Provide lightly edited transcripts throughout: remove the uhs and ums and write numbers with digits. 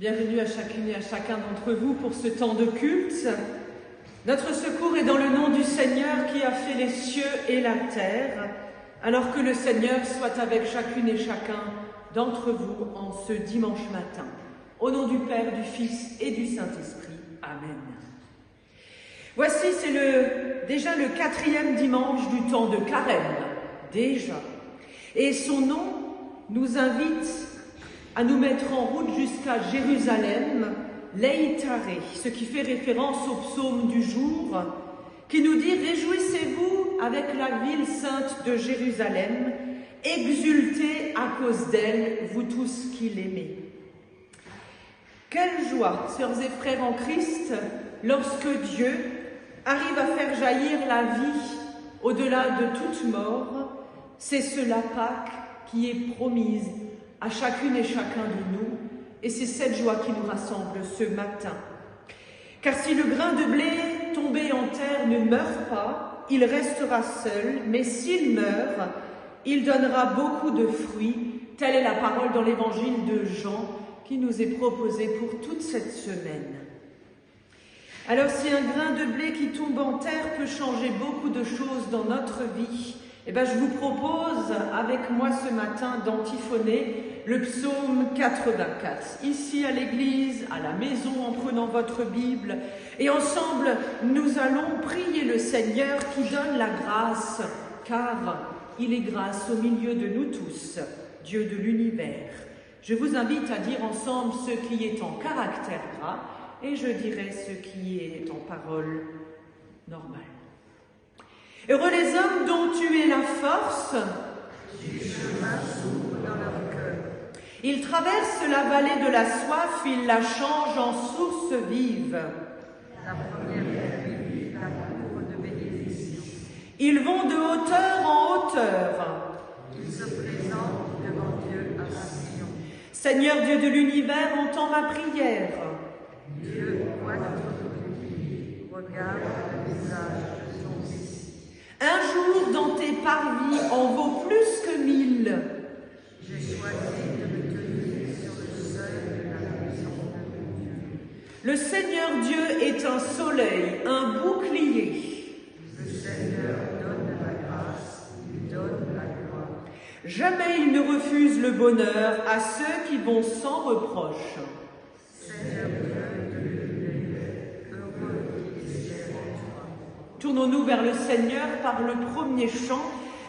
Bienvenue à chacune et à chacun d'entre vous pour ce temps de culte. Notre secours est dans le nom du Seigneur qui a fait les cieux et la terre, alors que le Seigneur soit avec chacune et chacun d'entre vous en ce dimanche matin. Au nom du Père, du Fils et du Saint-Esprit. Amen. Voici, c'est déjà le 4e dimanche du temps de Carême, déjà. Et son nom nous invite à nous mettre en route jusqu'à Jérusalem, Leitare, ce qui fait référence au psaume du jour, qui nous dit « Réjouissez-vous avec la ville sainte de Jérusalem, exultez à cause d'elle, vous tous qui l'aimez. » Quelle joie, sœurs et frères en Christ, lorsque Dieu arrive à faire jaillir la vie au-delà de toute mort. C'est cela Pâques qui est promise à chacune et chacun de nous, et c'est cette joie qui nous rassemble ce matin. Car si le grain de blé tombé en terre ne meurt pas, il restera seul, mais s'il meurt, il donnera beaucoup de fruits. Telle est la parole dans l'évangile de Jean qui nous est proposée pour toute cette semaine. Alors si un grain de blé qui tombe en terre peut changer beaucoup de choses dans notre vie, je vous propose avec moi ce matin d'antiphoner le psaume 84, ici à l'église, à la maison, en prenant votre Bible. Et ensemble, nous allons prier le Seigneur qui donne la grâce, car il est grâce au milieu de nous tous, Dieu de l'univers. Je vous invite à dire ensemble ce qui est en caractère gras, et je dirai ce qui est en parole normale. Heureux les hommes dont tu es la force. Du chemin s'ouvre dans leur cœur. Ils traversent la vallée de la soif, ils la changent en source vive. La première pluie la couvre de bénédictions. Ils vont de hauteur en hauteur. Ils se présentent devant Dieu à Sion. Seigneur Dieu de l'univers, entends ma prière. Dieu voit notre vie, regarde le visage de son Fils. Un jour dans tes parvis en vaut plus que 1000. J'ai choisi de me tenir sur le seuil de la maison de mon Dieu. Le Seigneur Dieu est un soleil, un bouclier. Le Seigneur donne la grâce, il donne la gloire. Jamais il ne refuse le bonheur à ceux qui vont sans reproche. Seigneur Dieu de l'univers, heureux qui espère en toi. Tournons-nous vers le Seigneur par le premier chant.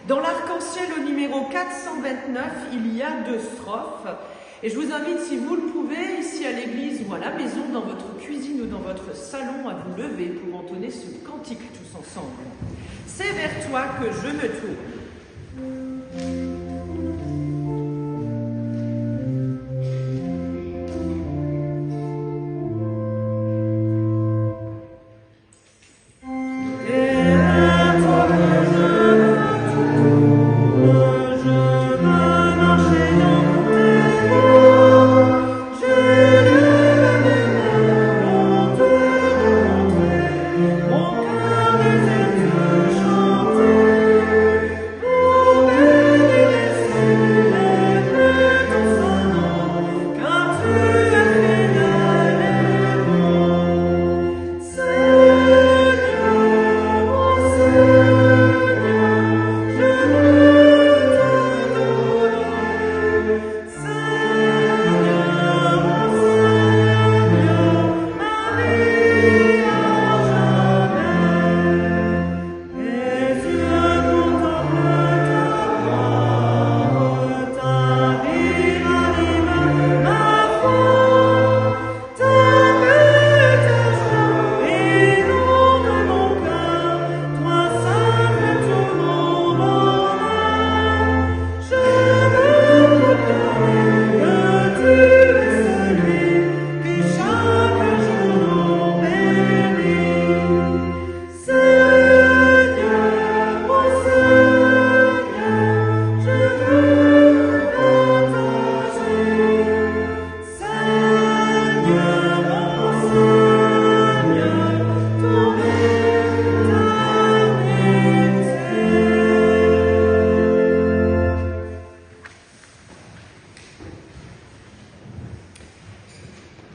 Dans l'arc-en-ciel au numéro 429, il y a 2 strophes. Et je vous invite, si vous le pouvez, ici à l'église ou à la maison, dans votre cuisine ou dans votre salon, à vous lever pour entonner ce cantique tous ensemble. C'est vers toi que je me tourne. Mon cœur désire te chanter.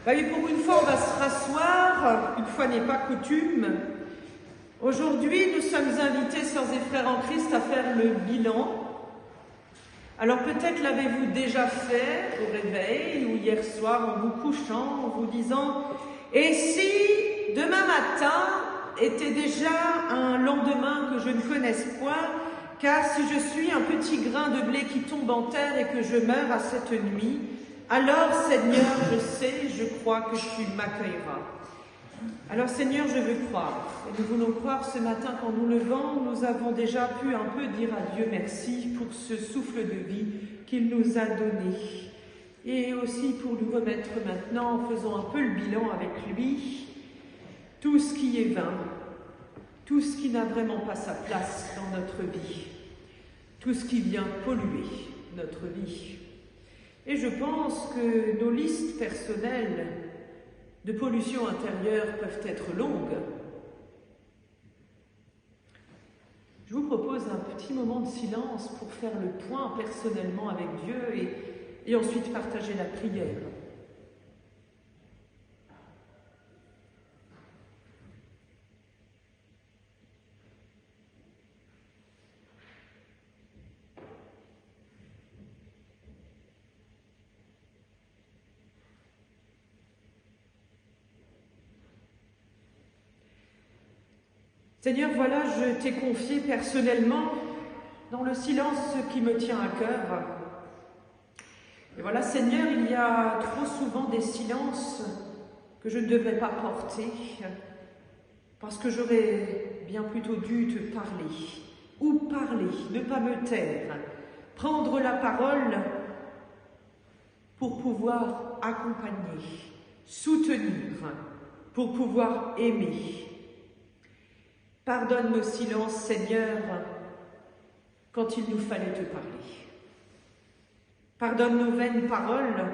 Et pour une fois, on va se rasseoir, une fois n'est pas coutume. Aujourd'hui, nous sommes invités, sœurs et frères en Christ, à faire le bilan. Alors peut-être l'avez-vous déjà fait au réveil ou hier soir en vous couchant, en vous disant « Et si demain matin était déjà un lendemain que je ne connaisse point, car si je suis un petit grain de blé qui tombe en terre et que je meurs à cette nuit, alors Seigneur, je sais, je crois que tu m'accueilleras. » Alors Seigneur, je veux croire. Et nous voulons croire ce matin qu'en nous levant, nous avons déjà pu un peu dire à Dieu merci pour ce souffle de vie qu'il nous a donné. Et aussi pour nous remettre maintenant, en faisant un peu le bilan avec lui, tout ce qui est vain, tout ce qui n'a vraiment pas sa place dans notre vie, tout ce qui vient polluer notre vie. Et je pense que nos listes personnelles de pollution intérieure peuvent être longues. Je vous propose un petit moment de silence pour faire le point personnellement avec Dieu et ensuite partager la prière. Seigneur, voilà, je t'ai confié personnellement dans le silence ce qui me tient à cœur. Et voilà, Seigneur, il y a trop souvent des silences que je ne devrais pas porter parce que j'aurais bien plutôt dû te parler ou parler, ne pas me taire, prendre la parole pour pouvoir accompagner, soutenir, pour pouvoir aimer. Pardonne nos silences, Seigneur, quand il nous fallait te parler. Pardonne nos vaines paroles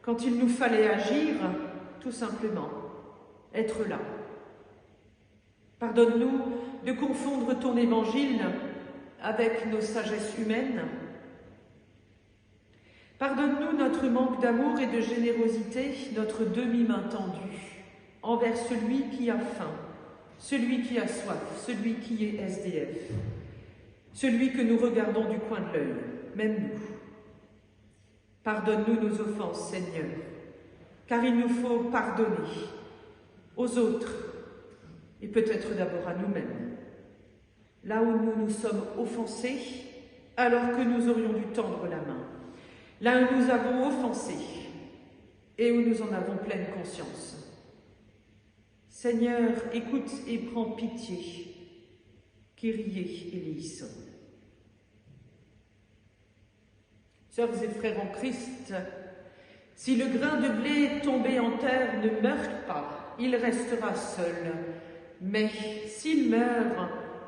quand il nous fallait agir, tout simplement, être là. Pardonne-nous de confondre ton évangile avec nos sagesses humaines. Pardonne-nous notre manque d'amour et de générosité, notre demi-main tendue envers celui qui a faim, celui qui a soif, celui qui est SDF, celui que nous regardons du coin de l'œil, même nous. Pardonne-nous nos offenses, Seigneur, car il nous faut pardonner aux autres et peut-être d'abord à nous-mêmes. Là où nous nous sommes offensés, alors que nous aurions dû tendre la main. Là où nous avons offensé et où nous en avons pleine conscience. Seigneur, écoute et prends pitié. Kyrie eleison. Sœurs et frères en Christ, si le grain de blé tombé en terre ne meurt pas, il restera seul. Mais s'il meurt,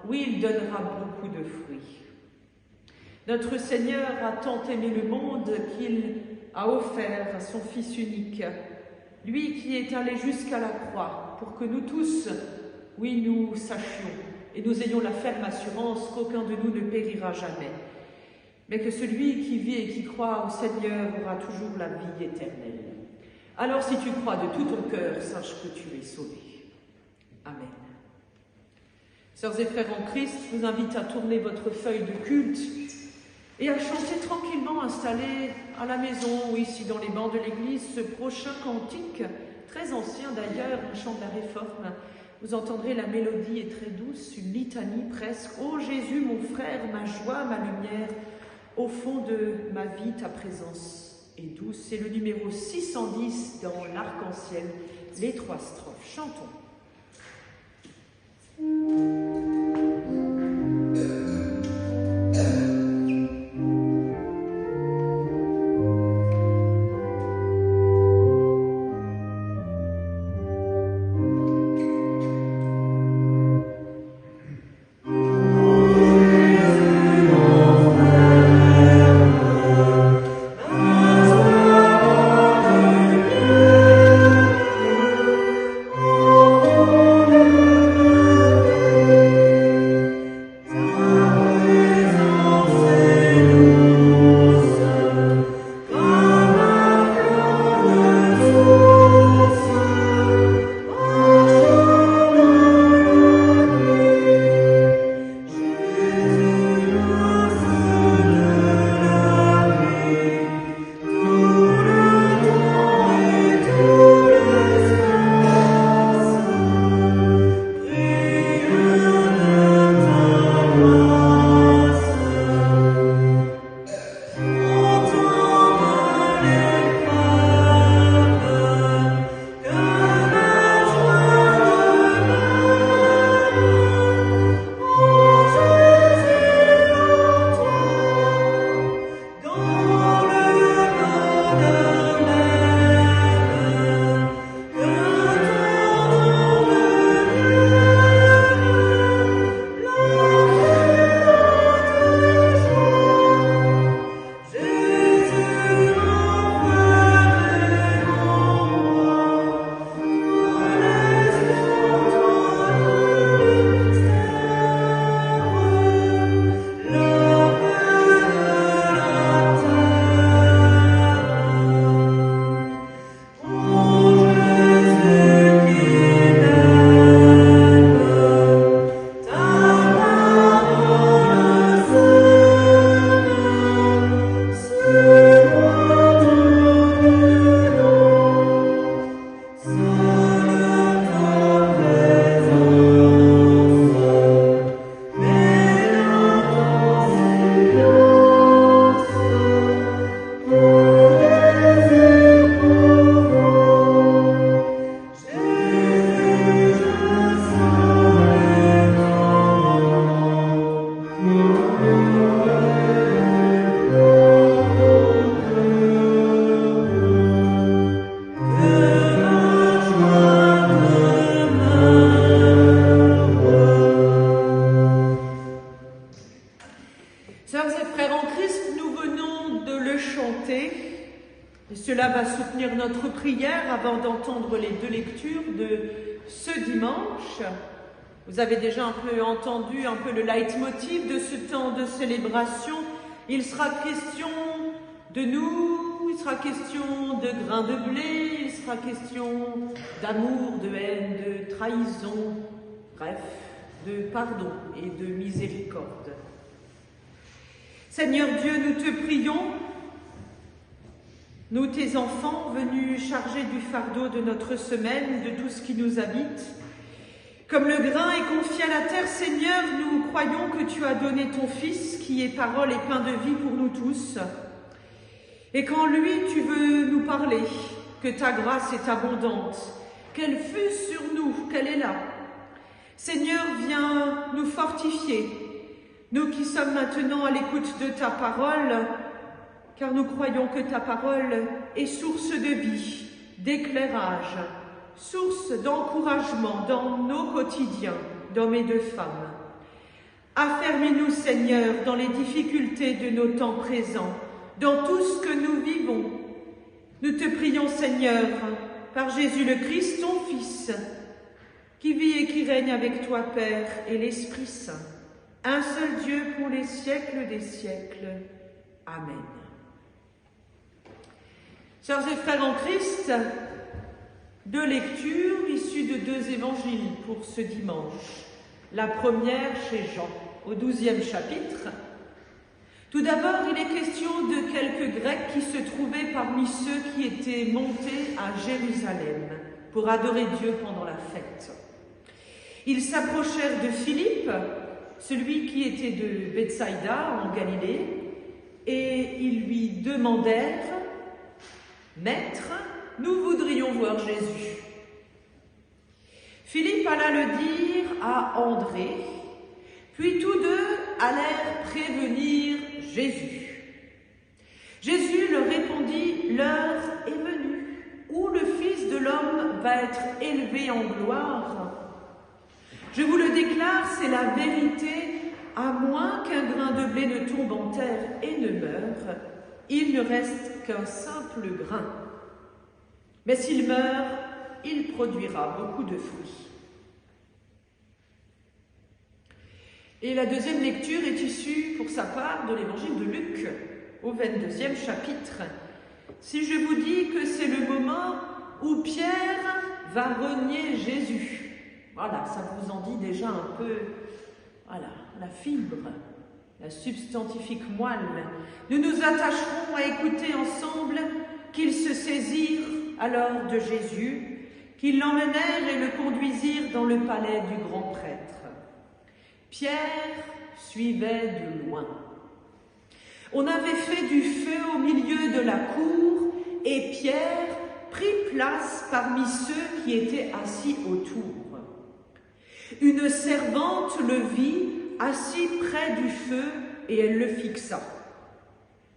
oui, il donnera beaucoup de fruits. Notre Seigneur a tant aimé le monde qu'il a offert à son Fils unique, lui qui est allé jusqu'à la croix, pour que nous tous, oui, nous sachions et nous ayons la ferme assurance qu'aucun de nous ne périra jamais, mais que celui qui vit et qui croit au Seigneur aura toujours la vie éternelle. Alors si tu crois de tout ton cœur, sache que tu es sauvé. Amen. Sœurs et frères en Christ, je vous invite à tourner votre feuille de culte et à chanter tranquillement installés à la maison ou ici dans les bancs de l'église ce prochain cantique, très ancien d'ailleurs, un chant de la Réforme. Vous entendrez la mélodie est très douce, une litanie presque. « Ô Jésus, mon frère, ma joie, ma lumière, au fond de ma vie, ta présence est douce. » C'est le numéro 610 dans l'Arc-en-Ciel, les 3 strophes. Chantons. Oh chanter. Et cela va soutenir notre prière avant d'entendre les deux lectures de ce dimanche. Vous avez déjà un peu entendu le leitmotiv de ce temps de célébration. Il sera question de nous, il sera question de grains de blé, il sera question d'amour, de haine, de trahison, bref, de pardon et de miséricorde. Seigneur Dieu, nous te prions, nous tes enfants venus chargés du fardeau de notre semaine, de tout ce qui nous habite. Comme le grain est confié à la terre, Seigneur, nous croyons que tu as donné ton Fils, qui est parole et pain de vie pour nous tous. Et qu'en lui, tu veux nous parler, que ta grâce est abondante, qu'elle fût sur nous, qu'elle est là. Seigneur, viens nous fortifier, nous qui sommes maintenant à l'écoute de ta parole, car nous croyons que ta parole est source de vie, d'éclairage, source d'encouragement dans nos quotidiens d'hommes et de femmes. Affermis-nous, Seigneur, dans les difficultés de nos temps présents, dans tout ce que nous vivons. Nous te prions, Seigneur, par Jésus le Christ, ton Fils, qui vit et qui règne avec toi, Père, et l'Esprit Saint, un seul Dieu pour les siècles des siècles. Amen. Chers et frères en Christ, deux lectures issues de deux évangiles pour ce dimanche. La première chez Jean, au 12e chapitre. Tout d'abord, il est question de quelques Grecs qui se trouvaient parmi ceux qui étaient montés à Jérusalem pour adorer Dieu pendant la fête. Ils s'approchèrent de Philippe, celui qui était de Bethsaïda en Galilée, et ils lui demandèrent « Maître, nous voudrions voir Jésus. » Philippe alla le dire à André, puis tous deux allèrent prévenir Jésus. Jésus leur répondit, « L'heure est venue, où le Fils de l'homme va être élevé en gloire. Je vous le déclare, c'est la vérité, à moins qu'un grain de blé ne tombe en terre et ne meure, il ne reste qu'un simple grain. Mais s'il meurt, il produira beaucoup de fruits. » Et la deuxième lecture est issue, pour sa part, de l'évangile de Luc, au 22e chapitre. Si je vous dis que c'est le moment où Pierre va renier Jésus, voilà, ça vous en dit déjà un peu, voilà, la fibre, la substantifique moelle. Nous nous attacherons à écouter ensemble qu'ils se saisirent alors de Jésus, qu'ils l'emmenèrent et le conduisirent dans le palais du grand prêtre. Pierre suivait de loin. On avait fait du feu au milieu de la cour et Pierre prit place parmi ceux qui étaient assis autour. Une servante le vit assis près du feu et elle le fixa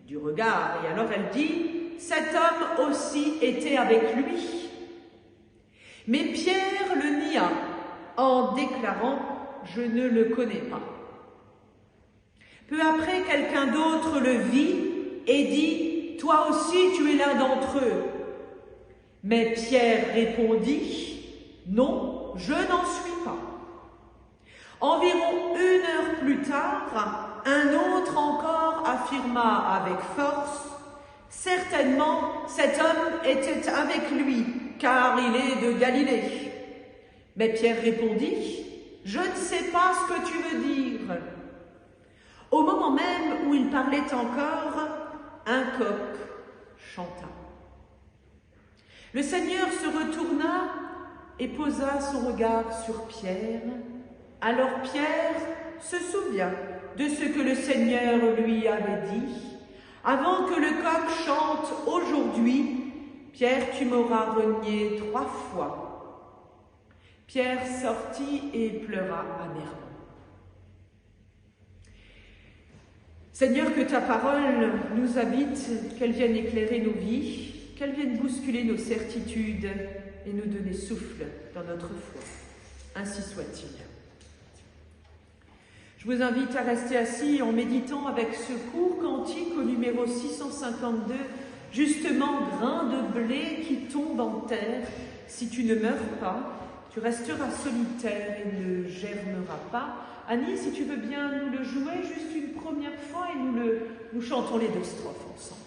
du regard. Et alors elle dit, « Cet homme aussi était avec lui. » Mais Pierre le nia en déclarant, « Je ne le connais pas. » Peu après, quelqu'un d'autre le vit et dit, « Toi aussi tu es l'un d'entre eux. » Mais Pierre répondit, « Non, je n'en suis pas. » Environ 1 heure plus tard, un autre encore affirma avec force, « Certainement, cet homme était avec lui, car il est de Galilée. » Mais Pierre répondit, « Je ne sais pas ce que tu veux dire. » Au moment même où il parlait encore, un coq chanta. Le Seigneur se retourna et posa son regard sur Pierre. Alors Pierre se souvient de ce que le Seigneur lui avait dit. « Avant que le coq chante aujourd'hui, Pierre, tu m'auras renié 3 fois. » Pierre sortit et pleura amèrement. Seigneur, que ta parole nous habite, qu'elle vienne éclairer nos vies, qu'elle vienne bousculer nos certitudes et nous donner souffle dans notre foi. Ainsi soit-il. Je vous invite à rester assis en méditant avec ce court cantique au numéro 652 justement grain de blé qui tombe en terre. Si tu ne meurs pas, tu resteras solitaire et ne germeras pas. Annie, si tu veux bien nous le jouer juste une première fois et nous chantons les 2 strophes ensemble.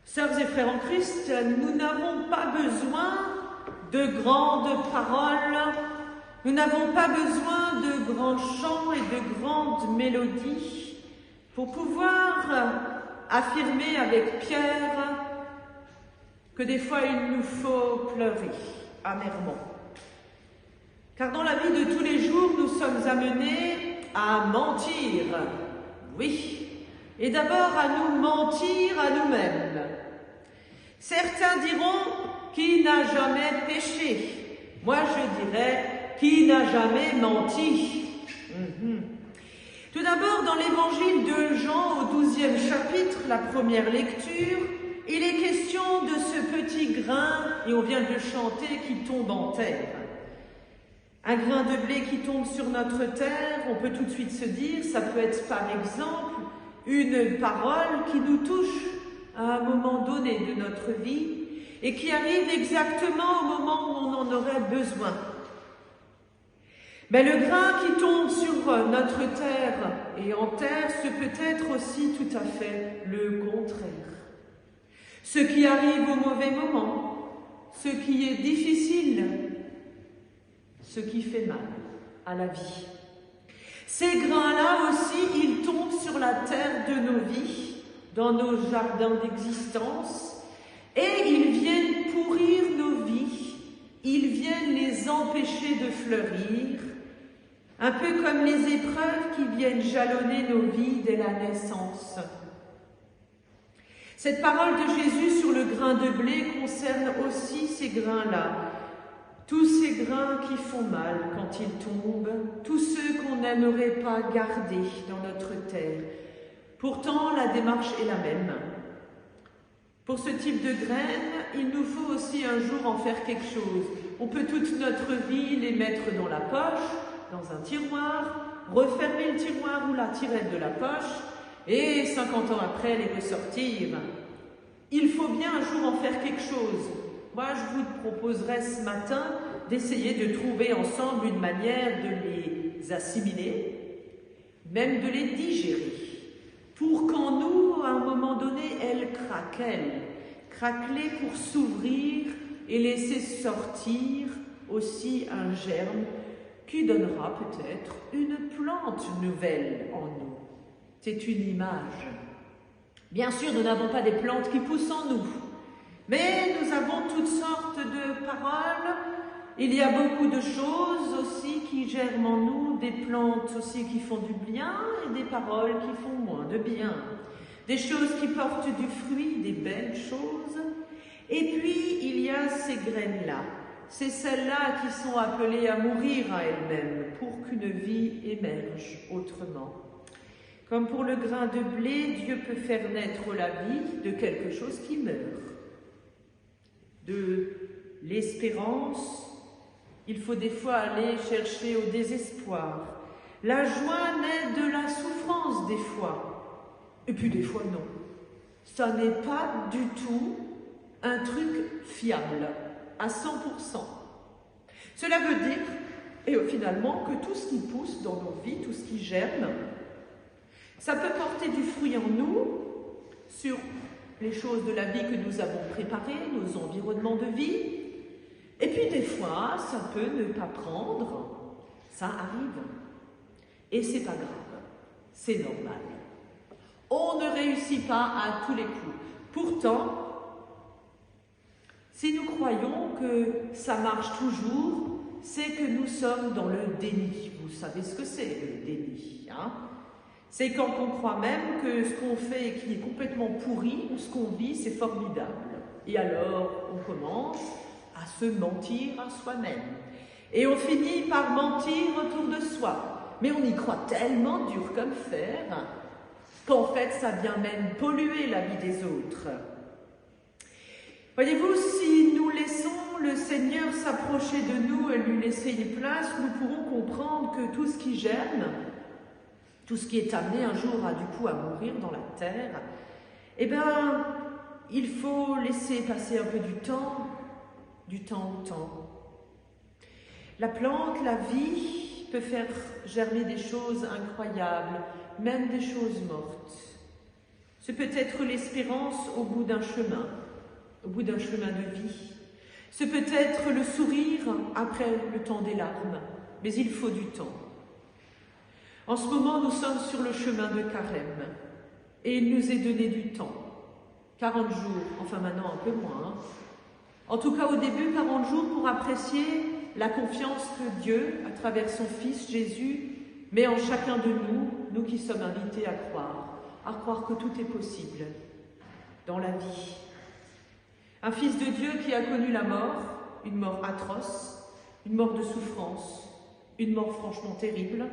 Sœurs et frères en Christ, nous n'avons pas besoin de grandes paroles, nous n'avons pas besoin de grands chants et de grandes mélodies pour pouvoir affirmer avec Pierre que des fois il nous faut pleurer amèrement. Car dans la vie de tous les jours, nous sommes amenés à mentir, oui, et d'abord à nous mentir à nous-mêmes. Certains diront qui n'a jamais péché. Moi je dirais qui n'a jamais menti. Tout d'abord, dans l'évangile de Jean au 12e chapitre, la première lecture, il est question de ce petit grain, et on vient de le chanter, qui tombe en terre. Un grain de blé qui tombe sur notre terre, on peut tout de suite se dire, ça peut être par exemple une parole qui nous touche à un moment donné de notre vie et qui arrive exactement au moment où on en aurait besoin. Mais le grain qui tombe sur notre terre et en terre, ce peut être aussi tout à fait le contraire. Ce qui arrive au mauvais moment, ce qui est difficile, ce qui fait mal à la vie. Ces grains-là aussi, ils tombent sur la terre de nos vies, dans nos jardins d'existence, et ils viennent pourrir nos vies, ils viennent les empêcher de fleurir, un peu comme les épreuves qui viennent jalonner nos vies dès la naissance. Cette parole de Jésus sur le grain de blé concerne aussi ces grains-là, tous ces grains qui font mal quand ils tombent, tous ceux qu'on n'aimerait pas garder dans notre terre. Pourtant, la démarche est la même. Pour ce type de graines, il nous faut aussi un jour en faire quelque chose. On peut toute notre vie les mettre dans la poche, dans un tiroir, refermer le tiroir ou la tirette de la poche, et 50 ans après, les ressortir. Il faut bien un jour en faire quelque chose. Moi, je vous proposerai ce matin d'essayer de trouver ensemble une manière de les assimiler, même de les digérer, pour qu'en nous, à un moment donné, elles craquelent pour s'ouvrir et laisser sortir aussi un germe qui donnera peut-être une plante nouvelle en nous. C'est une image. Bien sûr, nous n'avons pas des plantes qui poussent en nous, mais nous avons toutes sortes de paroles. Il y a beaucoup de choses aussi qui germent en nous, des plantes aussi qui font du bien et des paroles qui font moins de bien. Des choses qui portent du fruit, des belles choses. Et puis, il y a ces graines-là. C'est celles-là qui sont appelées à mourir à elles-mêmes pour qu'une vie émerge autrement. Comme pour le grain de blé, Dieu peut faire naître la vie de quelque chose qui meurt. De l'espérance, il faut des fois aller chercher au désespoir. La joie naît de la souffrance des fois, et puis des fois non. Ça n'est pas du tout un truc fiable, à 100%. Cela veut dire, et finalement, que tout ce qui pousse dans nos vies, tout ce qui germe, ça peut porter du fruit en nous, sur les choses de la vie que nous avons préparées, nos environnements de vie. Et puis des fois, ça peut ne pas prendre, ça arrive. Et c'est pas grave, c'est normal. On ne réussit pas à tous les coups. Pourtant, si nous croyons que ça marche toujours, c'est que nous sommes dans le déni. Vous savez ce que c'est, le déni, hein? C'est quand on croit même que ce qu'on fait et qui est complètement pourri, ou ce qu'on vit, c'est formidable. Et alors, on commence à se mentir à soi-même. Et on finit par mentir autour de soi. Mais on y croit tellement dur comme fer, qu'en fait, ça vient même polluer la vie des autres. Voyez-vous, si nous laissons le Seigneur s'approcher de nous et lui laisser les places, nous pourrons comprendre que tout ce qui germe, tout ce qui est amené un jour à mourir dans la terre, eh bien, il faut laisser passer un peu du temps au temps. La plante, la vie, peut faire germer des choses incroyables, même des choses mortes. Ce peut être l'espérance au bout d'un chemin de vie. Ce peut être le sourire après le temps des larmes, mais il faut du temps. En ce moment, nous sommes sur le chemin de Carême, et il nous est donné du temps. 40 jours, enfin maintenant un peu moins. Hein. En tout cas, au début, 40 jours pour apprécier la confiance que Dieu, à travers son Fils Jésus, met en chacun de nous, nous qui sommes invités à croire que tout est possible dans la vie. Un Fils de Dieu qui a connu la mort, une mort atroce, une mort de souffrance, une mort franchement terrible,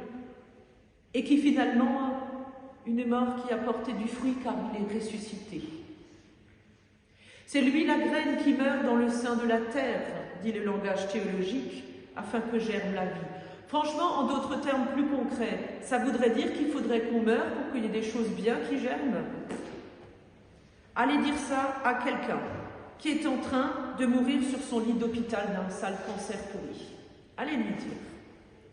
et qui finalement, une mort qui a porté du fruit car il est ressuscité. C'est lui la graine qui meurt dans le sein de la terre, dit le langage théologique, afin que germe la vie. Franchement, en d'autres termes plus concrets, ça voudrait dire qu'il faudrait qu'on meure pour qu'il y ait des choses bien qui germent. Allez dire ça à quelqu'un qui est en train de mourir sur son lit d'hôpital d'un sale cancer pourri. Allez lui dire.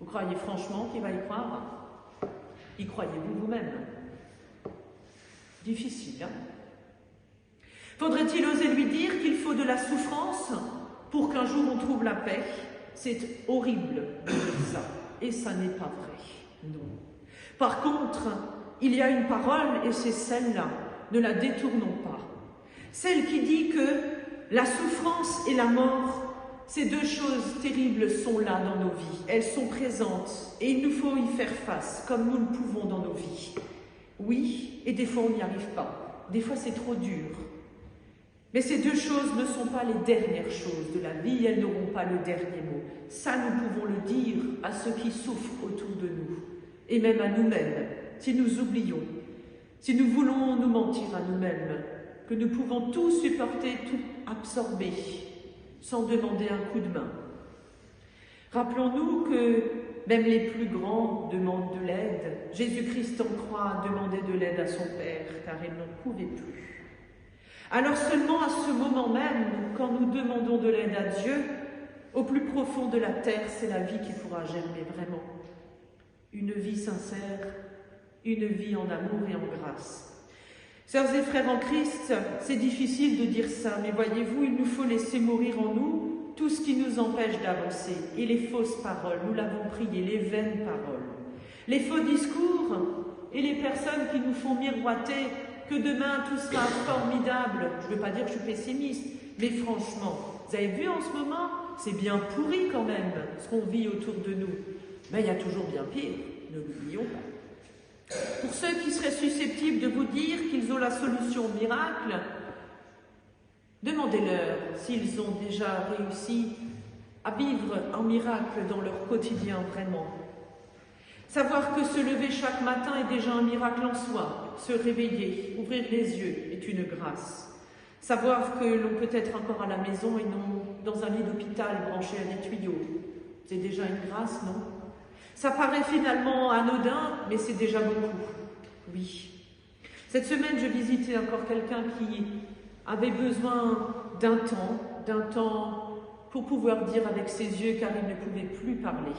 Vous croyez franchement qu'il va y croire? Y croyez-vous vous-même? Difficile, hein? Faudrait-il oser lui dire qu'il faut de la souffrance pour qu'un jour on trouve la paix? C'est horrible de dire ça, et ça n'est pas vrai, non. Par contre, il y a une parole, et c'est celle-là, ne la détournons pas. Celle qui dit que la souffrance et la mort, ces deux choses terribles sont là dans nos vies, elles sont présentes, et il nous faut y faire face, comme nous le pouvons dans nos vies. Oui, et des fois on n'y arrive pas, des fois c'est trop dur. Mais ces deux choses ne sont pas les dernières choses de la vie, elles n'auront pas le dernier mot. Ça, nous pouvons le dire à ceux qui souffrent autour de nous, et même à nous-mêmes, si nous oublions, si nous voulons nous mentir à nous-mêmes, que nous pouvons tout supporter, tout absorber, sans demander un coup de main. Rappelons-nous que même les plus grands demandent de l'aide. Jésus-Christ en croix demandait de l'aide à son Père, car il n'en pouvait plus. Alors seulement à ce moment même, quand nous demandons de l'aide à Dieu, au plus profond de la terre, c'est la vie qui pourra germer vraiment. Une vie sincère, une vie en amour et en grâce. Sœurs et frères en Christ, c'est difficile de dire ça, mais voyez-vous, il nous faut laisser mourir en nous tout ce qui nous empêche d'avancer. Et les fausses paroles, nous l'avons prié, les vaines paroles. Les faux discours et les personnes qui nous font miroiter que demain tout sera formidable. Je ne veux pas dire que je suis pessimiste, mais franchement, vous avez vu en ce moment, c'est bien pourri quand même, ce qu'on vit autour de nous. Mais il y a toujours bien pire, ne l'oublions pas. Pour ceux qui seraient susceptibles de vous dire qu'ils ont la solution miracle, demandez-leur s'ils ont déjà réussi à vivre un miracle dans leur quotidien vraiment. Savoir que se lever chaque matin est déjà un miracle en soi. Se réveiller, ouvrir les yeux est une grâce. Savoir que l'on peut être encore à la maison et non dans un lit d'hôpital branché à des tuyaux, c'est déjà une grâce, non? Ça paraît finalement anodin, mais c'est déjà beaucoup. Oui. Cette semaine, je visitais encore quelqu'un qui avait besoin d'un temps pour pouvoir dire avec ses yeux, car il ne pouvait plus parler,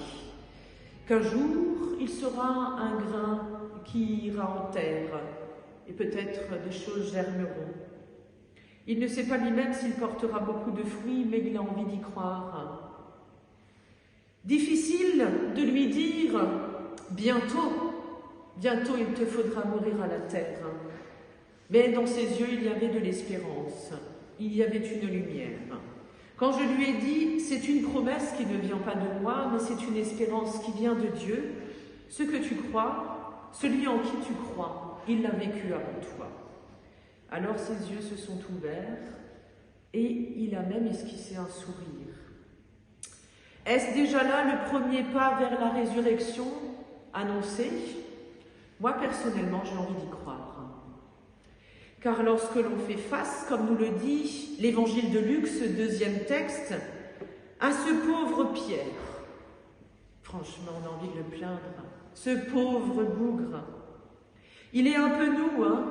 qu'un jour, il sera un grain qui ira en terre, et peut-être des choses germeront. Il ne sait pas lui-même s'il portera beaucoup de fruits, mais il a envie d'y croire. Difficile de lui dire « bientôt il te faudra mourir à la terre ». Mais dans ses yeux, il y avait de l'espérance, il y avait une lumière. Quand je lui ai dit « c'est une promesse qui ne vient pas de moi, mais c'est une espérance qui vient de Dieu, ce que tu crois, celui en qui tu crois, il l'a vécu avant toi ». Alors ses yeux se sont ouverts et il a même esquissé un sourire. Est-ce déjà là le premier pas vers la résurrection annoncée? Moi, personnellement, j'ai envie d'y croire. Car lorsque l'on fait face, comme nous le dit l'évangile de Luc, ce deuxième texte, à ce pauvre Pierre, franchement, on a envie de le plaindre, ce pauvre bougre, il est un peu nous, hein?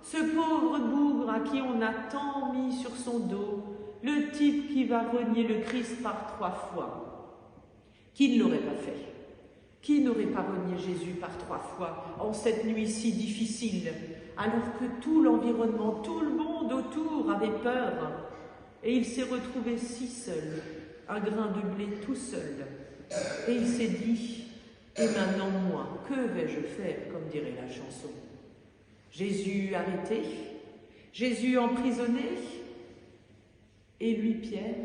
Ce pauvre bougre à qui on a tant mis sur son dos, le type qui va renier le Christ par 3 fois. Qui ne l'aurait pas fait? Qui n'aurait pas renié Jésus par 3 fois en cette nuit si difficile, alors que tout l'environnement, tout le monde autour avait peur, et il s'est retrouvé si seul, un grain de blé tout seul, et il s'est dit, et maintenant moi, que vais-je faire, comme dirait la chanson? Jésus arrêté, Jésus emprisonné, et lui, Pierre,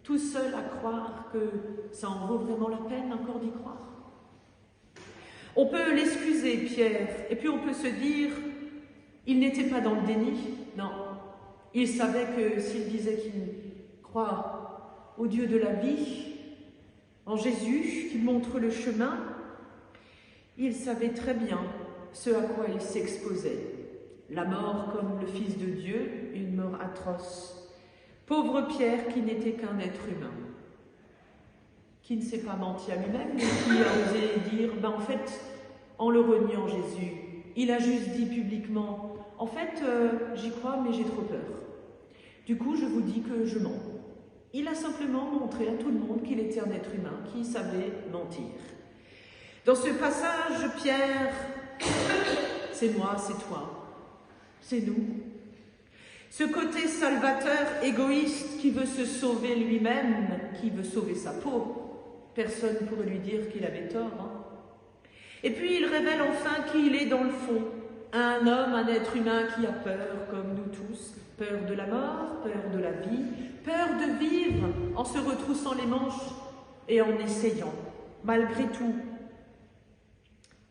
tout seul à croire que ça en vaut vraiment la peine encore d'y croire. On peut l'excuser, Pierre, et puis on peut se dire, il n'était pas dans le déni, non. Il savait que s'il disait qu'il croit au Dieu de la vie, en Jésus, qui montre le chemin, il savait très bien ce à quoi il s'exposait. La mort comme le Fils de Dieu, une mort atroce. Pauvre Pierre qui n'était qu'un être humain, qui ne s'est pas menti à lui-même, mais qui a osé dire, en fait, en le reniant Jésus, il a juste dit publiquement, en fait, j'y crois, mais j'ai trop peur. Du coup, je vous dis que je mens. Il a simplement montré à tout le monde qu'il était un être humain qui savait mentir. Dans ce passage, Pierre, c'est moi, c'est toi, c'est nous. Ce côté salvateur, égoïste, qui veut se sauver lui-même, qui veut sauver sa peau, personne ne pourrait lui dire qu'il avait tort. Hein. Et puis il révèle enfin qui il est dans le fond, un homme, un être humain qui a peur, comme nous tous, peur de la mort, peur de la vie, peur de vivre en se retroussant les manches et en essayant, malgré tout.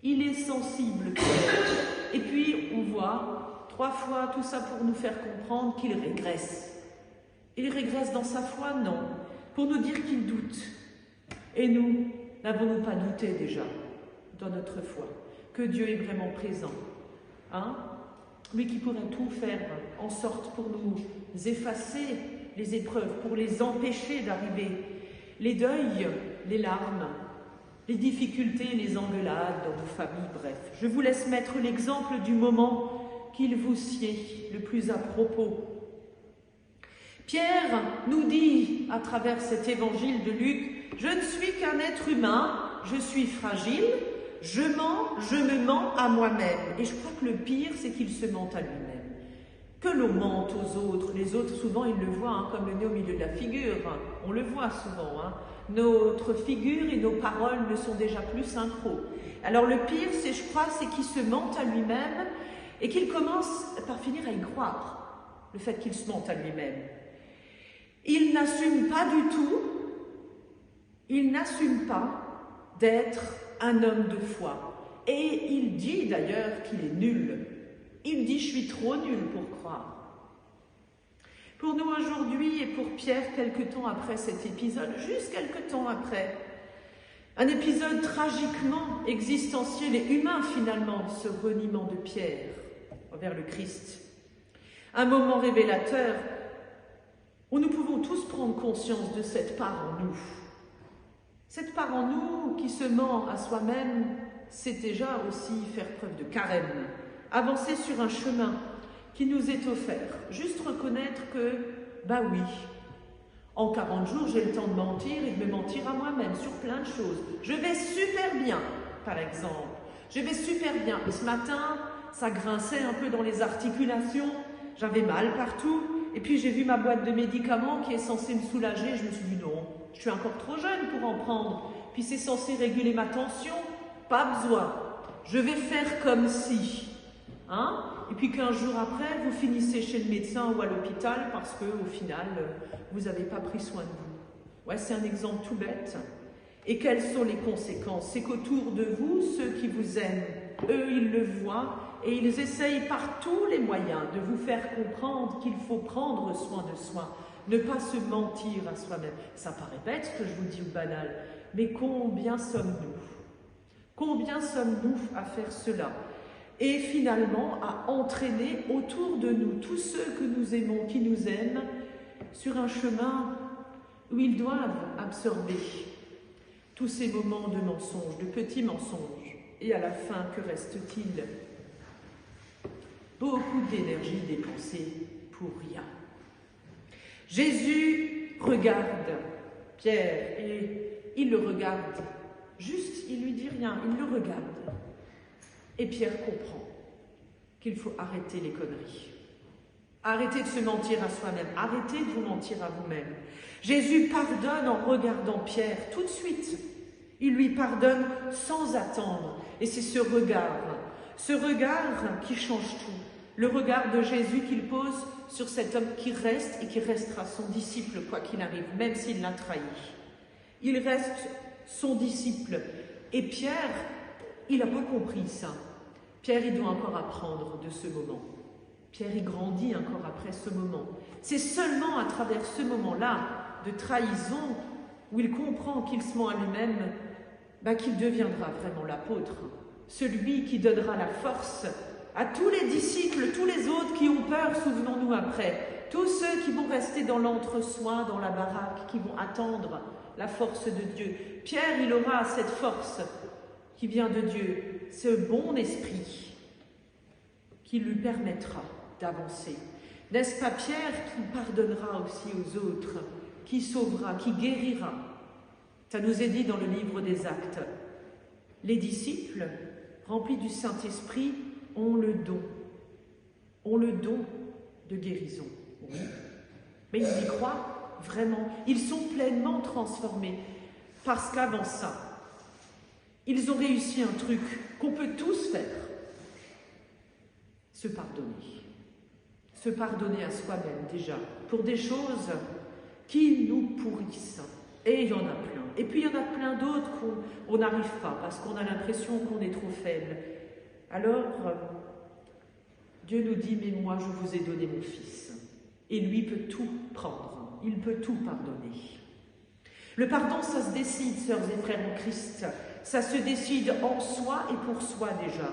Il est sensible, Pierre. Et puis on voit 3 fois tout ça pour nous faire comprendre qu'il régresse. Il régresse dans sa foi? Non. Pour nous dire qu'il doute. Et nous, n'avons-nous pas douté déjà dans notre foi que Dieu est vraiment présent? Hein? Lui qui pourrait tout faire en sorte pour nous effacer les épreuves, pour les empêcher d'arriver. Les deuils, les larmes, les difficultés, les engueulades dans nos familles, bref. Je vous laisse mettre l'exemple du moment qu'il vous sied le plus à propos. Pierre nous dit, à travers cet évangile de Luc, « Je ne suis qu'un être humain, je suis fragile, je mens, je me mens à moi-même. » Et je crois que le pire, c'est qu'il se ment à lui-même. Que l'on mente aux autres, les autres, souvent, ils le voient, hein, comme le nez au milieu de la figure. On le voit souvent, hein. Notre figure et nos paroles ne sont déjà plus synchro. Alors le pire, c'est, je crois, c'est qu'il se mente à lui-même et qu'il commence par finir à y croire, le fait qu'il se mente à lui-même. Il n'assume pas du tout, il n'assume pas d'être un homme de foi. Et il dit d'ailleurs qu'il est nul. Il dit « je suis trop nul pour croire ». Pour nous aujourd'hui et pour Pierre, quelque temps après cet épisode, juste quelque temps après, un épisode tragiquement existentiel et humain finalement, ce reniement de Pierre envers le Christ. Un moment révélateur où nous pouvons tous prendre conscience de cette part en nous. Cette part en nous qui se ment à soi-même, c'est déjà aussi faire preuve de carême, avancer sur un chemin qui nous est offert. Juste reconnaître que, bah oui, En 40 jours, j'ai le temps de mentir et de me mentir à moi-même sur plein de choses. Je vais super bien, par exemple. Je vais super bien. Et ce matin, ça grinçait un peu dans les articulations. J'avais mal partout. Et puis j'ai vu ma boîte de médicaments qui est censée me soulager. Je me suis dit non, je suis encore trop jeune pour en prendre. Puis c'est censé réguler ma tension. Pas besoin. Je vais faire comme si. Hein? Et puis 15 jours après, vous finissez chez le médecin ou à l'hôpital parce qu'au final, vous n'avez pas pris soin de vous. Ouais, c'est un exemple tout bête. Et quelles sont les conséquences? C'est qu'autour de vous, ceux qui vous aiment, eux, ils le voient et ils essayent par tous les moyens de vous faire comprendre qu'il faut prendre soin de soi, ne pas se mentir à soi-même. Ça paraît bête ce que je vous dis ou banal, mais combien sommes-nous? Combien sommes-nous à faire cela? Et finalement à entraîner autour de nous tous ceux que nous aimons, qui nous aiment, sur un chemin où ils doivent absorber tous ces moments de mensonges, de petits mensonges. Et à la fin, que reste-t-il? Beaucoup d'énergie dépensée pour rien. Jésus regarde Pierre et il le regarde. Juste, il lui dit rien, il le regarde. Et Pierre comprend qu'il faut arrêter les conneries. Arrêtez de se mentir à soi-même. Arrêtez de vous mentir à vous-même. Jésus pardonne en regardant Pierre tout de suite. Il lui pardonne sans attendre. Et c'est ce regard qui change tout. Le regard de Jésus qu'il pose sur cet homme qui reste et qui restera son disciple, quoi qu'il arrive, même s'il l'a trahi. Il reste son disciple. Et Pierre, il n'a pas compris ça. Pierre, il doit encore apprendre de ce moment. Pierre, il grandit encore après ce moment. C'est seulement à travers ce moment-là de trahison où il comprend qu'il se ment à lui-même, qu'il deviendra vraiment l'apôtre. Celui qui donnera la force à tous les disciples, tous les autres qui ont peur, souvenons-nous après. Tous ceux qui vont rester dans l'entre-soi, dans la baraque, qui vont attendre la force de Dieu. Pierre, il aura cette force qui vient de Dieu, ce bon esprit qui lui permettra d'avancer. N'est-ce pas Pierre qui pardonnera aussi aux autres, qui sauvera, qui guérira? Ça nous est dit dans le livre des Actes. Les disciples, remplis du Saint-Esprit, ont le don de guérison. Oui. Mais ils y croient vraiment. Ils sont pleinement transformés. Parce qu'avant ça, ils ont réussi un truc qu'on peut tous faire. Se pardonner. Se pardonner à soi-même déjà, pour des choses qui nous pourrissent. Et il y en a plein. Et puis il y en a plein d'autres qu'on n'arrive pas, parce qu'on a l'impression qu'on est trop faible. Alors, Dieu nous dit, mais moi je vous ai donné mon Fils. Et lui peut tout prendre, il peut tout pardonner. Le pardon, ça se décide, sœurs et frères en Christ. Ça se décide en soi et pour soi déjà.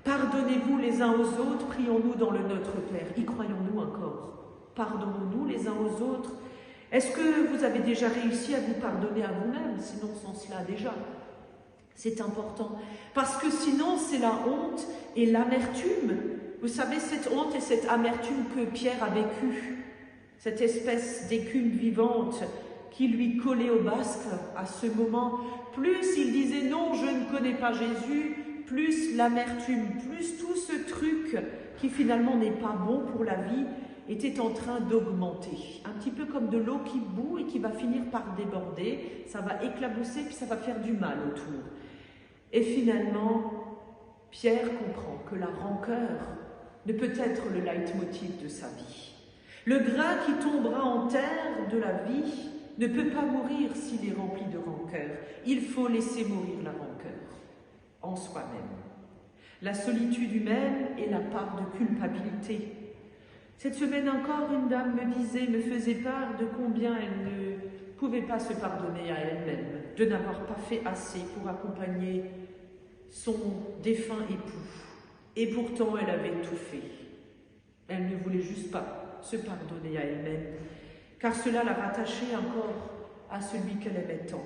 Pardonnez-vous les uns aux autres, prions-nous dans le Notre Père. Y croyons-nous encore? Pardonnons-nous les uns aux autres. Est-ce que vous avez déjà réussi à vous pardonner à vous-même? Sinon, sans cela déjà. C'est important. Parce que sinon, c'est la honte et l'amertume. Vous savez, cette honte et cette amertume que Pierre a vécue. Cette espèce d'écume vivante qui lui collait au basque à ce moment. Plus il disait non, je ne connais pas Jésus, plus l'amertume, plus tout ce truc qui finalement n'est pas bon pour la vie, était en train d'augmenter. Un petit peu comme de l'eau qui bout et qui va finir par déborder, ça va éclabousser puis ça va faire du mal autour. Et finalement, Pierre comprend que la rancœur ne peut être le leitmotiv de sa vie. Le grain qui tombera en terre de la vie ne peut pas mourir s'il est rempli de rancœur. Il faut laisser mourir la rancœur en soi-même. La solitude humaine est la part de culpabilité. Cette semaine encore, une dame me faisait part de combien elle ne pouvait pas se pardonner à elle-même, de n'avoir pas fait assez pour accompagner son défunt époux. Et pourtant, elle avait tout fait. Elle ne voulait juste pas se pardonner à elle-même, car cela la rattachait encore à celui qu'elle aimait tant.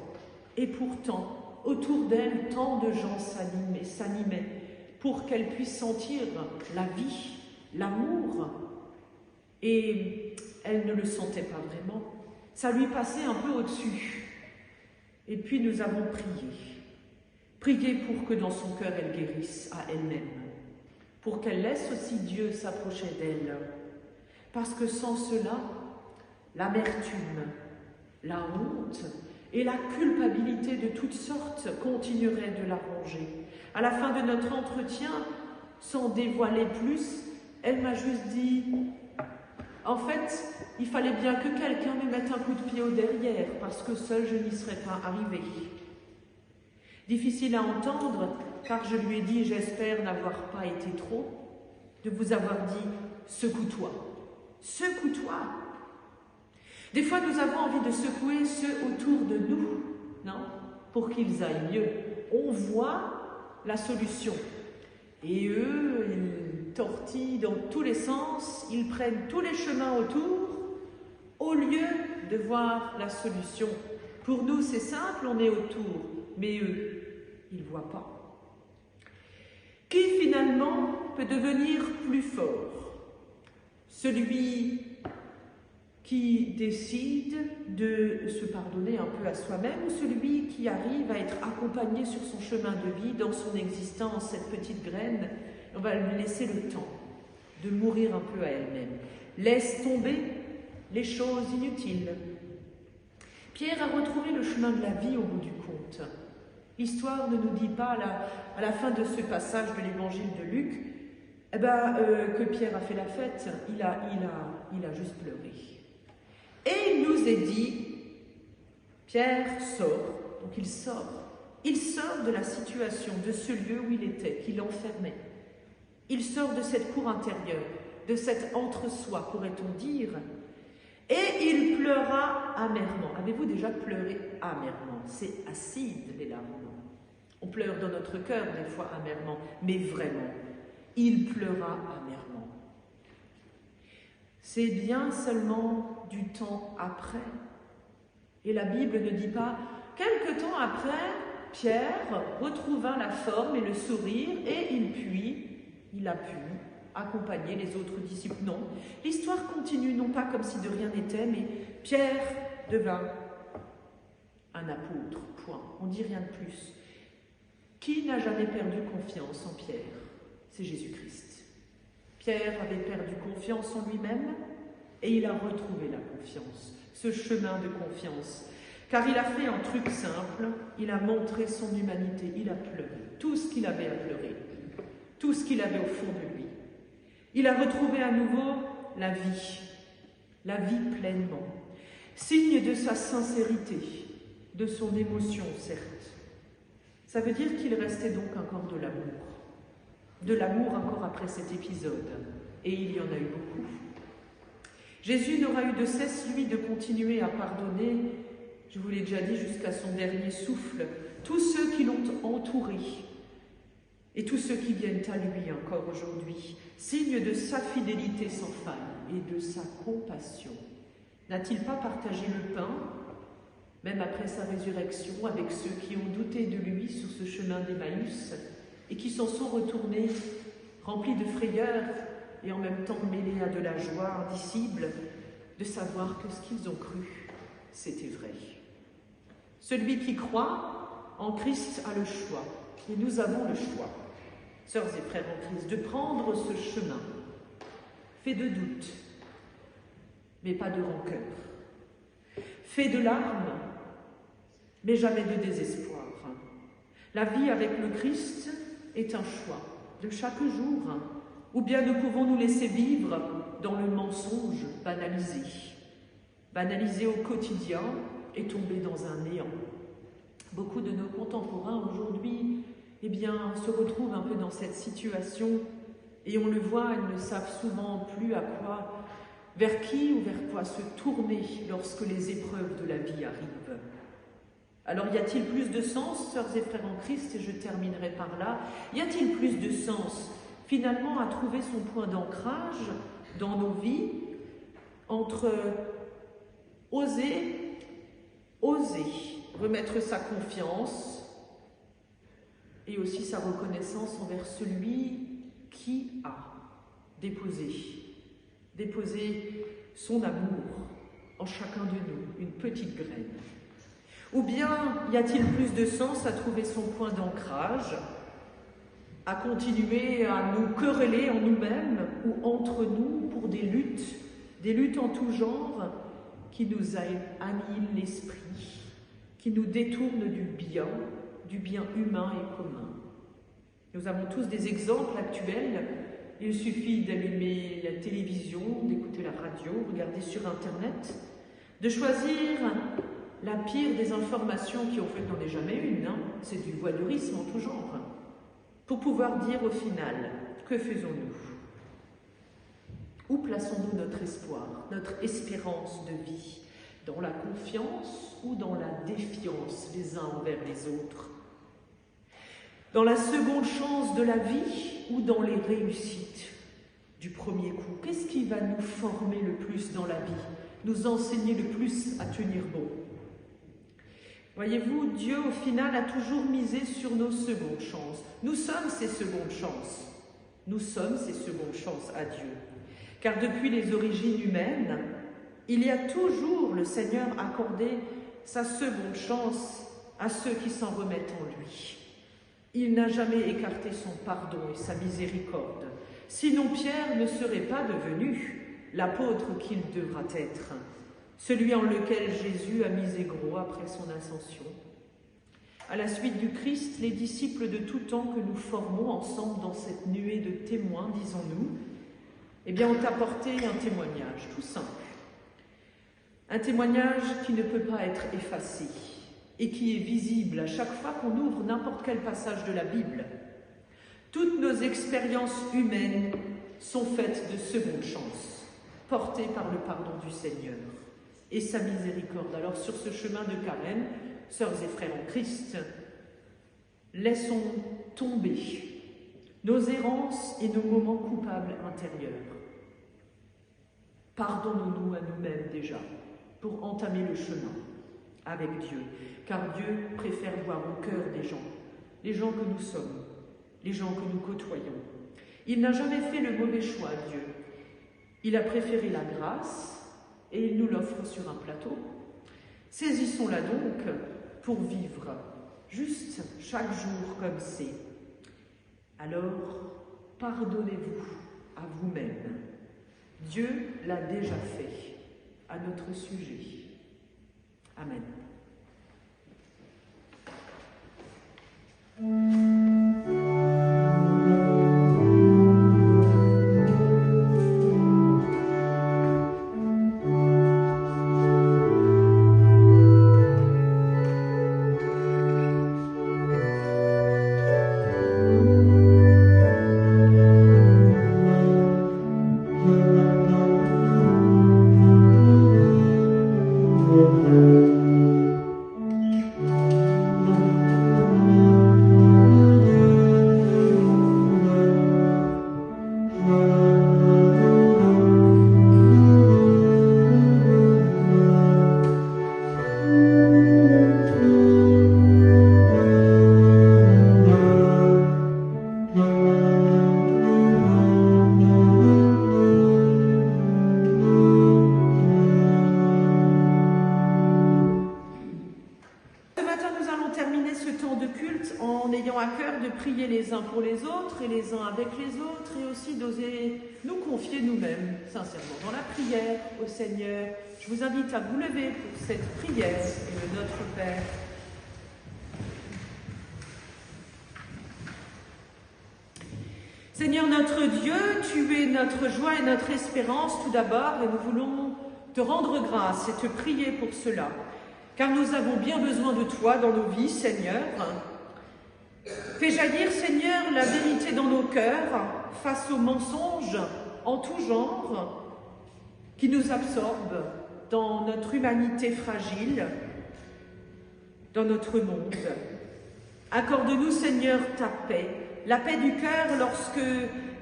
Et pourtant, autour d'elle, tant de gens s'animaient pour qu'elle puisse sentir la vie, l'amour. Et elle ne le sentait pas vraiment. ça lui passait un peu au-dessus. Et puis nous avons prié. Prié pour que dans son cœur elle guérisse à elle-même. Pour qu'elle laisse aussi Dieu s'approcher d'elle. Parce que sans cela, l'amertume, la honte et la culpabilité de toutes sortes continueraient de la ronger. À la fin de notre entretien, sans dévoiler plus, elle m'a juste dit « En fait, il fallait bien que quelqu'un me mette un coup de pied au derrière, parce que seule je n'y serais pas arrivée. » Difficile à entendre, car je lui ai dit « J'espère n'avoir pas été trop, de vous avoir dit « Secoue-toi, secoue-toi ». Des fois, nous avons envie de secouer ceux autour de nous, non? Pour qu'ils aillent mieux. On voit la solution. Et eux, ils tortillent dans tous les sens, ils prennent tous les chemins autour, au lieu de voir la solution. Pour nous, c'est simple, on est autour, mais eux, ils ne voient pas. Qui finalement peut devenir plus fort? Celui qui décide de se pardonner un peu à soi-même, ou celui qui arrive à être accompagné sur son chemin de vie, dans son existence, cette petite graine, on va lui laisser le temps de mourir un peu à elle-même. Laisse tomber les choses inutiles. Pierre a retrouvé le chemin de la vie au bout du compte. L'histoire ne nous dit pas, à la fin de ce passage de l'évangile de Luc, que Pierre a fait la fête, il a juste pleuré. Et il nous est dit, Pierre sort, donc il sort de la situation, de ce lieu où il était, qui l'enfermait. Il sort de cette cour intérieure, de cet entre-soi, pourrait-on dire, et il pleura amèrement. Avez-vous déjà pleuré amèrement? C'est acide, les larmes. On pleure dans notre cœur, des fois, amèrement, mais vraiment, il pleura amèrement. C'est bien seulement du temps après. Et la Bible ne dit pas, quelque temps après, Pierre retrouva la forme et le sourire, et il a pu accompagner les autres disciples. Non, l'histoire continue, non pas comme si de rien n'était, mais Pierre devint un apôtre, point. On ne dit rien de plus. Qui n'a jamais perdu confiance en Pierre? C'est Jésus-Christ. Pierre avait perdu confiance en lui-même et il a retrouvé la confiance, ce chemin de confiance. Car il a fait un truc simple, il a montré son humanité, il a pleuré, tout ce qu'il avait à pleurer, tout ce qu'il avait au fond de lui. Il a retrouvé à nouveau la vie pleinement, signe de sa sincérité, de son émotion certes. Ça veut dire qu'il restait donc encore de l'amour encore après cet épisode, et il y en a eu beaucoup. Jésus n'aura eu de cesse, lui, de continuer à pardonner, je vous l'ai déjà dit, jusqu'à son dernier souffle, tous ceux qui l'ont entouré, et tous ceux qui viennent à lui encore aujourd'hui, signe de sa fidélité sans faille et de sa compassion. N'a-t-il pas partagé le pain, même après sa résurrection, avec ceux qui ont douté de lui sur ce chemin d'Emmaüs et qui s'en sont retournés, remplis de frayeur et en même temps mêlés à de la joie indicible de savoir que ce qu'ils ont cru, c'était vrai. Celui qui croit en Christ a le choix, et nous avons le choix, sœurs et frères en Christ, de prendre ce chemin, fait de doute, mais pas de rancœur, fait de larmes, mais jamais de désespoir. La vie avec le Christ est un choix de chaque jour, ou bien ne pouvons nous laisser vivre dans le mensonge banalisé au quotidien et tomber dans un néant. Beaucoup de nos contemporains aujourd'hui se retrouvent un peu dans cette situation et on le voit, ils ne savent souvent plus vers qui ou vers quoi se tourner lorsque les épreuves de la vie arrivent. Alors y a-t-il plus de sens, sœurs et frères en Christ, et je terminerai par là, y a-t-il plus de sens finalement à trouver son point d'ancrage dans nos vies entre oser remettre sa confiance et aussi sa reconnaissance envers celui qui a déposé son amour en chacun de nous, une petite graine? Ou bien y a-t-il plus de sens à trouver son point d'ancrage, à continuer à nous quereller en nous-mêmes ou entre nous pour des luttes en tout genre qui nous annihilent l'esprit, qui nous détournent du bien humain et commun? Nous avons tous des exemples actuels. Il suffit d'allumer la télévision, d'écouter la radio, regarder sur Internet, de choisir la pire des informations qui, en fait, n'en est jamais une, hein. C'est du voyeurisme en tout genre, pour pouvoir dire au final, que faisons-nous? Où plaçons-nous notre espoir, notre espérance de vie? Dans la confiance ou dans la défiance les uns envers les autres? Dans la seconde chance de la vie ou dans les réussites du premier coup? Qu'est-ce qui va nous former le plus dans la vie, nous enseigner le plus à tenir bon? Voyez-vous, Dieu au final a toujours misé sur nos secondes chances. Nous sommes ces secondes chances. Nous sommes ces secondes chances à Dieu. Car depuis les origines humaines, il y a toujours le Seigneur accordé sa seconde chance à ceux qui s'en remettent en lui. Il n'a jamais écarté son pardon et sa miséricorde. Sinon Pierre ne serait pas devenu l'apôtre qu'il devra être, celui en lequel Jésus a misé gros après son ascension. À la suite du Christ, les disciples de tout temps que nous formons ensemble dans cette nuée de témoins, disons-nous, ont apporté un témoignage tout simple. Un témoignage qui ne peut pas être effacé et qui est visible à chaque fois qu'on ouvre n'importe quel passage de la Bible. Toutes nos expériences humaines sont faites de secondes chances, portées par le pardon du Seigneur et sa miséricorde. Alors sur ce chemin de carême, sœurs et frères en Christ, laissons tomber nos errances et nos moments coupables intérieurs. Pardonnons-nous à nous-mêmes déjà pour entamer le chemin avec Dieu, car Dieu préfère voir au cœur des gens, les gens que nous sommes, les gens que nous côtoyons. Il n'a jamais fait le mauvais choix, Dieu. Il a préféré la grâce et il nous l'offre sur un plateau. Saisissons-la donc pour vivre juste chaque jour comme c'est. Alors, pardonnez-vous à vous-même. Dieu l'a déjà fait à notre sujet. Amen. Pour les autres et les uns avec les autres, et aussi d'oser nous confier nous-mêmes sincèrement dans la prière au Seigneur. Je vous invite à vous lever pour cette prière et le Notre Père. Seigneur notre Dieu, tu es notre joie et notre espérance tout d'abord, et nous voulons te rendre grâce et te prier pour cela, car nous avons bien besoin de toi dans nos vies, Seigneur. Fais jaillir, Seigneur, la vérité dans nos cœurs face aux mensonges en tout genre qui nous absorbent dans notre humanité fragile, dans notre monde. Accorde-nous, Seigneur, ta paix, la paix du cœur lorsque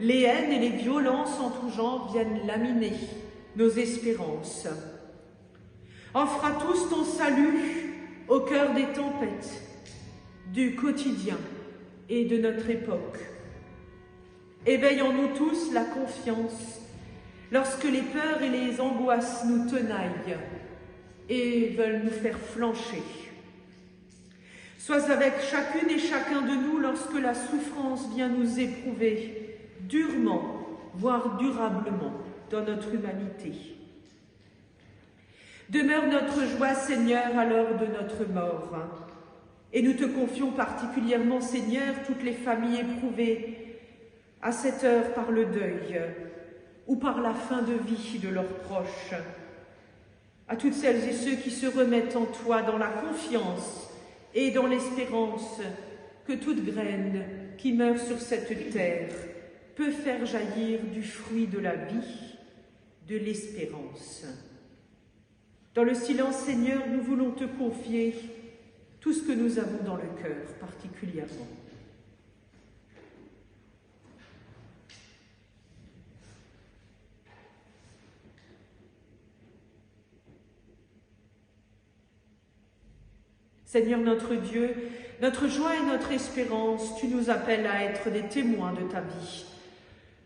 les haines et les violences en tout genre viennent laminer nos espérances. Offre à tous ton salut au cœur des tempêtes, du quotidien et de notre époque. Éveille en nous tous la confiance lorsque les peurs et les angoisses nous tenaillent et veulent nous faire flancher. Sois avec chacune et chacun de nous lorsque la souffrance vient nous éprouver durement, voire durablement, dans notre humanité. Demeure notre joie, Seigneur, à l'heure de notre mort. Et nous te confions particulièrement, Seigneur, toutes les familles éprouvées à cette heure par le deuil ou par la fin de vie de leurs proches. À toutes celles et ceux qui se remettent en toi dans la confiance et dans l'espérance que toute graine qui meurt sur cette terre peut faire jaillir du fruit de la vie, de l'espérance. Dans le silence, Seigneur, nous voulons te confier tout ce que nous avons dans le cœur particulièrement. Seigneur notre Dieu, notre joie et notre espérance, tu nous appelles à être des témoins de ta vie.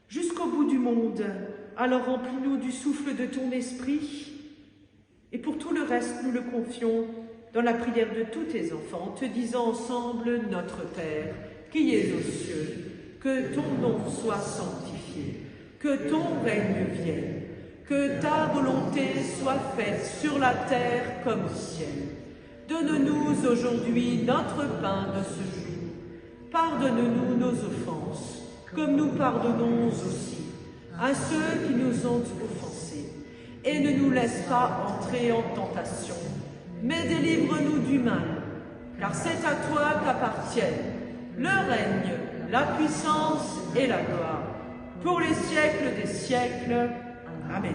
Jusqu'au bout du monde, alors remplis-nous du souffle de ton esprit. Et pour tout le reste, nous le confions dans la prière de tous tes enfants, en te disant ensemble, Notre Père, qui es aux cieux, que ton nom soit sanctifié, que ton règne vienne, que ta volonté soit faite sur la terre comme au ciel. Donne-nous aujourd'hui notre pain de ce jour. Pardonne-nous nos offenses, comme nous pardonnons aussi à ceux qui nous ont offensés. Et ne nous laisse pas entrer en tentation, mais délivre-nous du mal, car c'est à toi qu'appartiennent le règne, la puissance et la gloire, pour les siècles des siècles. Amen.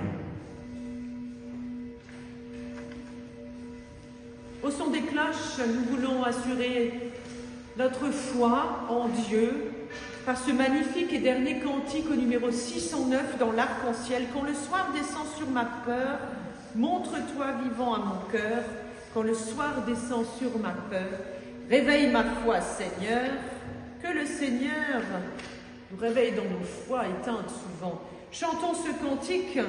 Au son des cloches, nous voulons assurer notre foi en Dieu par ce magnifique et dernier cantique au numéro 609 dans l'Arc-en-Ciel. Quand le soir descend sur ma peur, montre-toi vivant à mon cœur. Quand le soir descend sur ma peur, réveille ma foi, Seigneur. Que le Seigneur nous réveille dans nos foi éteintes souvent. Chantons ce cantique.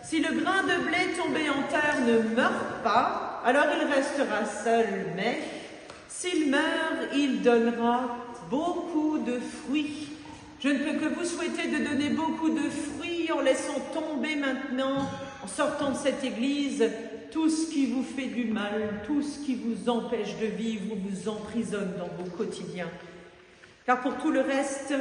Si le grain de blé tombé en terre ne meurt pas, alors il restera seul, mais s'il meurt, il donnera beaucoup de fruits. Je ne peux que vous souhaiter de donner beaucoup de fruits en laissant tomber maintenant, en sortant de cette église, tout ce qui vous fait du mal, tout ce qui vous empêche de vivre ou vous emprisonne dans vos quotidiens. Car pour tout le reste,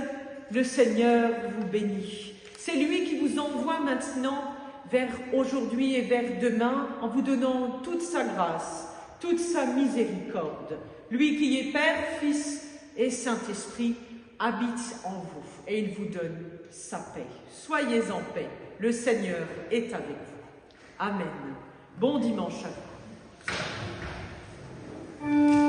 le Seigneur vous bénit. C'est lui qui vous envoie maintenant vers aujourd'hui et vers demain en vous donnant toute sa grâce, toute sa miséricorde. Lui qui est Père, Fils et Saint-Esprit habite en vous et il vous donne sa paix. Soyez en paix, le Seigneur est avec vous. Amen. Bon dimanche à vous. Amen.